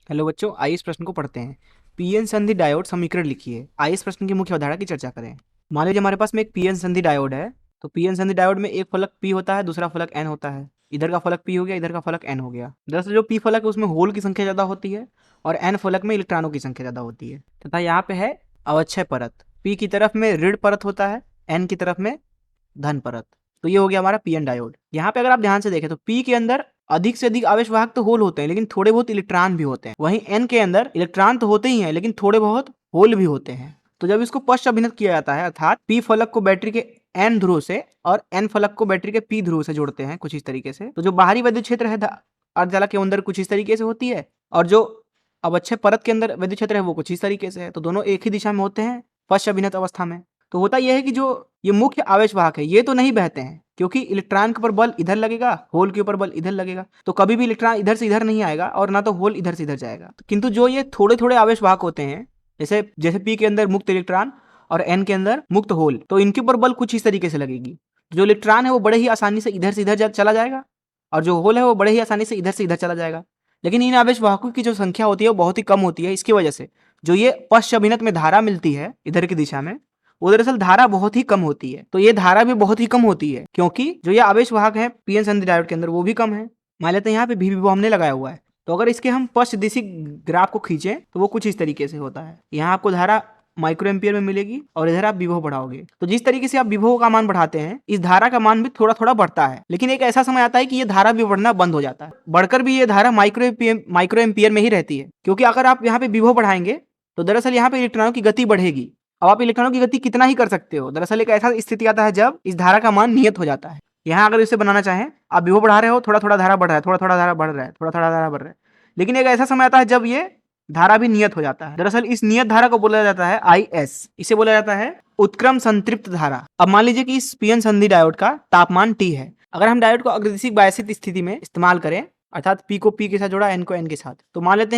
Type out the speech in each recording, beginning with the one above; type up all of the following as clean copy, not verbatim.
Hello बच्चों, आइए इस प्रश्न को पढ़ते हैं। पीएन संधि डायोड समीकरण लिखिए। आइए इस प्रश्न की मुख्य अवधारणा की चर्चा करें। मान लीजिए हमारे पास में एक पीएन संधि डायोड है। तो पीएन संधि डायोड में एक फलक पी होता है, दूसरा फलक एन होता है। इधर का फलक पी हो गया, इधर का फलक एन हो गया। दरअसल जो पी फलक है उसमें होल की संख्या ज्यादा होती है और एन फलक में इलेक्ट्रॉनों की संख्या ज्यादा होती है। तथा यहाँ पे है अवक्षय परत। पी की तरफ में ऋण परत होता है, एन की तरफ में धन परत। तो ये हो गया हमारा पीएन डायोड। यहाँ पे अगर आप ध्यान से देखें तो पी के अंदर अधिक से अधिक आवेश वाहक तो होल होते हैं, लेकिन थोड़े बहुत इलेक्ट्रॉन भी होते हैं। वहीं एन के अंदर इलेक्ट्रॉन तो होते ही हैं, लेकिन थोड़े बहुत होल भी होते हैं। तो जब इसको पश्च अभिनत किया जाता है, अर्थात पी फलक को बैटरी के एन ध्रुव से और एन फलक को बैटरी के पी ध्रुव से जोड़ते हैं कुछ इस तरीके से, तो जो बाहरी विद्युत क्षेत्र है अर्धचालक के अंदर कुछ इस तरीके से होती है, और जो अवक्षय परत के अंदर विद्युत क्षेत्र है वो कुछ इस तरीके से है। तो दोनों एक ही दिशा में होते हैं पश्च अभिनत अवस्था में। तो होता यह है कि जो ये मुख्य आवेश वाहक है ये तो नहीं बहते हैं, क्योंकि इलेक्ट्रॉन के ऊपर बल इधर लगेगा, होल के ऊपर बल इधर लगेगा, तो कभी भी इलेक्ट्रॉन इधर से इधर नहीं आएगा और ना तो होल इधर से इधर जाएगा। किंतु जो ये थोड़े थोड़े आवेश वाहक होते हैं, जैसे जैसे पी के अंदर मुक्त इलेक्ट्रॉन और एन के अंदर मुक्त होल, तो इनके ऊपर बल कुछ इस तरीके से लगेगी। जो इलेक्ट्रॉन है वो बड़े ही आसानी से इधर से इधर चला जाएगा और जो होल है वो बड़े ही आसानी से इधर चला जाएगा। लेकिन इन आवेश वाहकों की जो संख्या होती है वो बहुत ही कम होती है। इसकी वजह से जो ये पश्च अभिनत में धारा मिलती है इधर की दिशा में, वो दरअसल धारा बहुत ही कम होती है। तो ये धारा भी बहुत ही कम होती है, क्योंकि जो ये आवेश वाहक है पीएन संधि डायोड के अंदर वो भी कम है। मान लेते हैं यहाँ पे भी विभव हमने लगाया हुआ है, तो अगर इसके हम पश्च दिशी ग्राफ को खींचे तो वो कुछ इस तरीके से होता है। यहाँ आपको धारा माइक्रो एम्पियर में मिलेगी और इधर आप विभव बढ़ाओगे। तो जिस तरीके से आप विभव का मान बढ़ाते हैं, इस धारा का मान भी थोड़ा थोड़ा बढ़ता है। लेकिन एक ऐसा समय आता है कि ये धारा भी बढ़ना बंद हो जाता है, बढ़कर भी ये धारा माइक्रो एम्पियर में ही रहती है। क्योंकि अगर आप यहाँ पे विभव बढ़ाएंगे तो दरअसल यहाँ पे इलेक्ट्रॉनों की गति बढ़ेगी। अब आप इलेक्ट्रॉनों की गति कितना ही कर सकते हो, दरअसल एक ऐसा स्थिति आता है जब इस धारा का मान नियत हो जाता है। यहाँ अगर इसे बनाना चाहें, आप विभव बढ़ा रहे हो, थोड़ा थोड़ा धारा बढ़ रहा है, थोड़ा थोड़ा धारा बढ़ रहा है, थोड़ा थोड़ा धारा बढ़ रहा है, लेकिन एक ऐसा समय आता है जब ये धारा भी नियत हो जाता है। दरअसल इस नियत धारा को बोला जाता है IS। इसे बोला जाता है उत्क्रम संतृप्त धारा। अब मान लीजिए कि इस पीएन संधि डायोड का तापमान T है। अगर हम डायोड को अग्रदिशिक बायसित स्थिति में इस्तेमाल करें, अर्थात P को P के साथ जोड़ा, N को N के साथ, तो मान लेते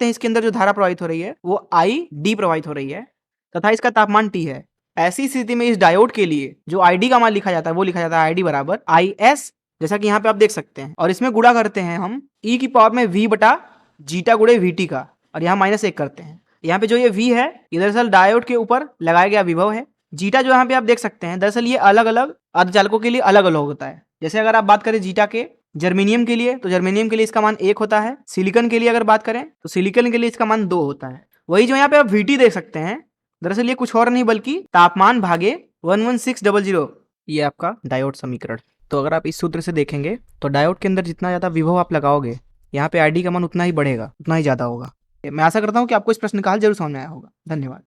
हैं इसके अंदर जो धारा प्रवाहित हो रही है वो ID प्रवाहित हो रही है तथा इसका तापमान T है। ऐसी स्थिति में इस डायोड के लिए जो ID का मान लिखा जाता है वो लिखा जाता है ID बराबर IS, जैसा कि यहाँ पे आप देख सकते हैं। और इसमें गुणा करते हैं हम E की पावर में V बटा जीटा गुणे VT का, और यहाँ -1 करते हैं। यहाँ पे जो ये V है ये दरअसल डायोड के ऊपर लगाया गया विभव है। जीटा जो यहाँ पे आप देख सकते हैं, दरअसल ये अलग अलग अर्धचालकों के लिए अलग अलग होता है। जैसे अगर आप बात करें जीटा के जर्मेनियम के लिए, तो जर्मेनियम के लिए इसका मान 1 होता है। सिलिकॉन के लिए अगर बात करें तो सिलिकॉन के लिए इसका मान 2 होता है। वही जो यहाँ पे आप VT देख सकते हैं, दरअसल ये कुछ और नहीं बल्कि तापमान भागे 11600, ये आपका डायोड समीकरण। तो अगर आप इस सूत्र से देखेंगे तो डायोड के अंदर जितना ज्यादा विभव आप लगाओगे, यहाँ पे ID का मान उतना ही बढ़ेगा, उतना ही ज्यादा होगा। मैं आशा करता हूँ कि आपको इस प्रश्न का हल जरूर समझ में आया होगा। धन्यवाद।